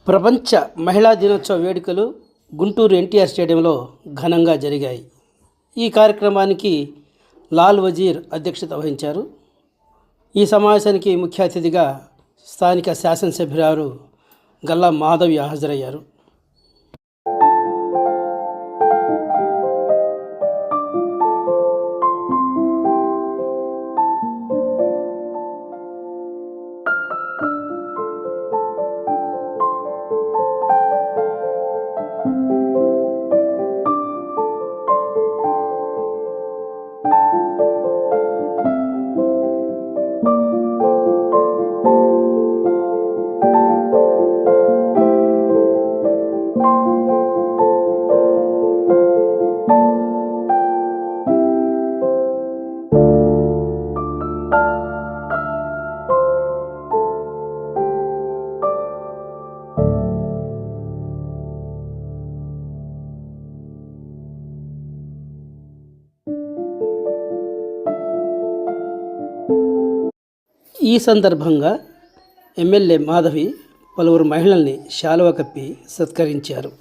ప్రపంచ మహిళా దినోత్సవ వేడుకలు గుంటూరు ఎన్టీఆర్ స్టేడియంలో ఘనంగా జరిగాయి. ఈ కార్యక్రమానికి లాల్ వజీర్ అధ్యక్షత వహించారు. ఈ సమావేశానికి ముఖ్య అతిథిగా స్థానిక శాసనసభ్యురాలు గల్లా మాధవి హాజరయ్యారు. ఈ సందర్భంగా ఎమ్మెల్యే మాధవి పలువురు మహిళల్ని శాలువా కప్పి సత్కరించారు.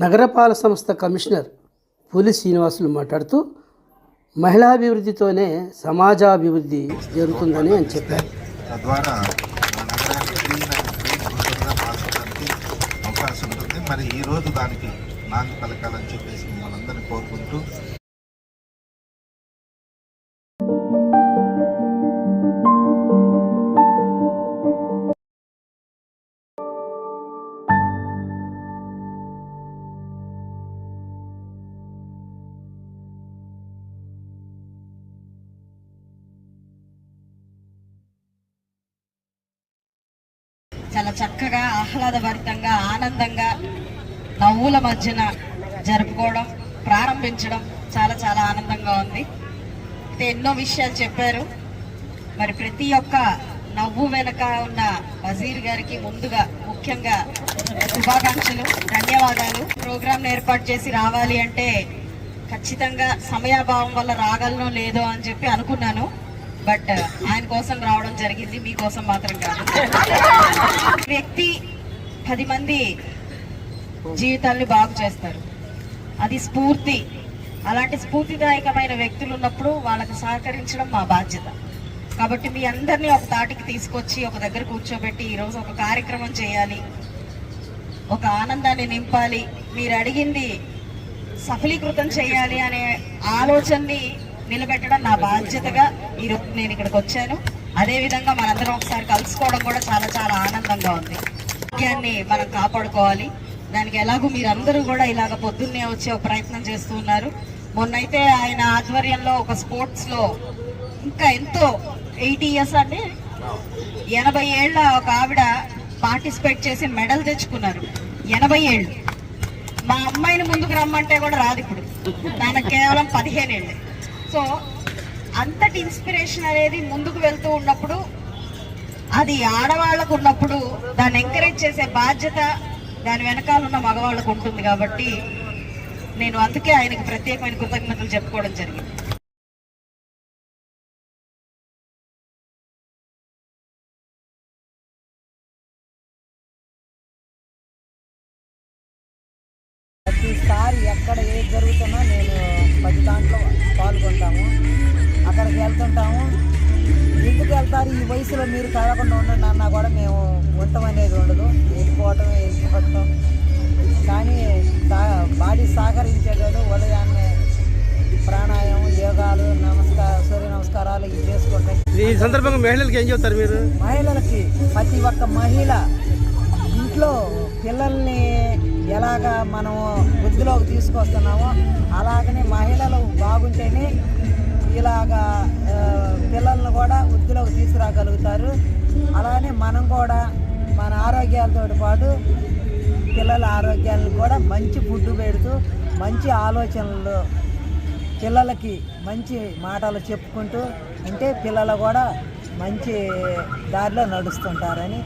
నగరపాలక సంస్థ కమిషనర్ పులి శ్రీనివాసులు మాట్లాడుతూ మహిళాభివృద్ధితోనే సమాజాభివృద్ధి జరుగుతుందని అని చెప్పారు. తద్వారా అవకాశం ఉంటుంది. మరి ఈరోజు దానికి నాంది పలకాలని చెప్పేసి మనందరినీ కోరుకుంటూ చాలా చక్కగా ఆహ్లాదభరితంగా ఆనందంగా నవ్వుల మధ్యన జరుపుకోవడం ప్రారంభించడం చాలా చాలా ఆనందంగా ఉంది. అయితే ఎన్నో విషయాలు చెప్పారు. మరి ప్రతి ఒక్క నవ్వు వెనక ఉన్న వజీర్ గారికి ముందుగా ముఖ్యంగా శుభాకాంక్షలు, ధన్యవాదాలు. ప్రోగ్రాం ఏర్పాటు చేసి రావాలి అంటే ఖచ్చితంగా సమయాభావం వల్ల రాగలనో లేదో అని చెప్పి అనుకున్నాను. బట్ ఆయన కోసం రావడం జరిగింది, మీకోసం మాత్రం కాదు. వ్యక్తి 10 మంది జీవితాల్ని బాగు చేస్తారు, అది స్ఫూర్తి. అలాంటి స్ఫూర్తిదాయకమైన వ్యక్తులు ఉన్నప్పుడు వాళ్ళకి సహకరించడం మా బాధ్యత. కాబట్టి మీ అందరినీ ఒక తాటికి తీసుకొచ్చి ఒక దగ్గర కూర్చోబెట్టి ఈరోజు ఒక కార్యక్రమం చేయాలి, ఒక ఆనందాన్ని నింపాలి, మీరు అడిగింది సఫలీకృతం చేయాలి అనే ఆలోచనని నిలబెట్టడం నా బాధ్యతగా ఈరోజు నేను ఇక్కడికి వచ్చాను. అదేవిధంగా మనందరం ఒకసారి కలుసుకోవడం కూడా చాలా చాలా ఆనందంగా ఉంది. ఆరోగ్యాన్ని మనం కాపాడుకోవాలి. దానికి ఎలాగో మీరందరూ కూడా ఇలాగ పొద్దున్నే వచ్చే ఒక ప్రయత్నం చేస్తూ ఉన్నారు. మొన్నైతే ఆయన ఆధ్వర్యంలో ఒక స్పోర్ట్స్లో ఇంకా ఎంతో 80 years అంటే 80 ఏళ్ళ ఒక ఆవిడ పార్టిసిపేట్ చేసి మెడల్ తెచ్చుకున్నారు. 80 ఏళ్ళు. మా అమ్మాయిని ముందుకు రమ్మంటే కూడా రాదు ఇప్పుడు, తనకు కేవలం 15 ఏళ్ళే. సో అంతటి ఇన్స్పిరేషన్ అనేది ముందుకు వెళ్తూ ఉన్నప్పుడు, అది ఆడవాళ్లకు ఉన్నప్పుడు దాన్ని ఎంకరేజ్ చేసే బాధ్యత దాని వెనకాల ఉన్న మగవాళ్ళకు ఉంటుంది. కాబట్టి నేను అందుకే ఆయనకు ప్రత్యేకమైన కృతజ్ఞతలు చెప్పుకోవడం జరిగింది. ప్రతిసారి ఎక్కడ ఏది జరుగుతున్నా నేను 10 దాంట్లో పాల్గొంటాము. అక్కడికి వెళ్తుంటాము. ఎందుకు వెళ్తారు ఈ వయసులో మీరు కదలకుండా ఉండండి అన్నా కూడా మేము ఉండటం అనేది ఉండదు, వెళ్ళిపోవటం. కానీ బాడీ సహకరించేటోడు ఉదయాన్నే ప్రాణాయామం, యోగాలు, సూర్య నమస్కారాలు ఇవి చేసుకుంటాం. సందర్భంగా మహిళలకు ఏం చెప్తారు మీరు? మహిళలకి ప్రతి ఒక్క మహిళ ఇంట్లో పిల్లల్ని ఎలాగా మనం వృద్ధిలోకి తీసుకొస్తున్నామో అలాగనే మహిళలు బాగుంటేనే ఇలాగా పిల్లల్ని కూడా వృద్ధిలోకి తీసుకురాగలుగుతారు. అలానే మనం కూడా మన ఆరోగ్యాలతో పాటు పిల్లల ఆరోగ్యాలను కూడా మంచి ఫుడ్ పెడుతూ మంచి ఆలోచనలు పిల్లలకి మంచి మాటలు చెప్పుకుంటూ ఉంటే పిల్లలు కూడా మంచి దారిలో నడుస్తుంటారని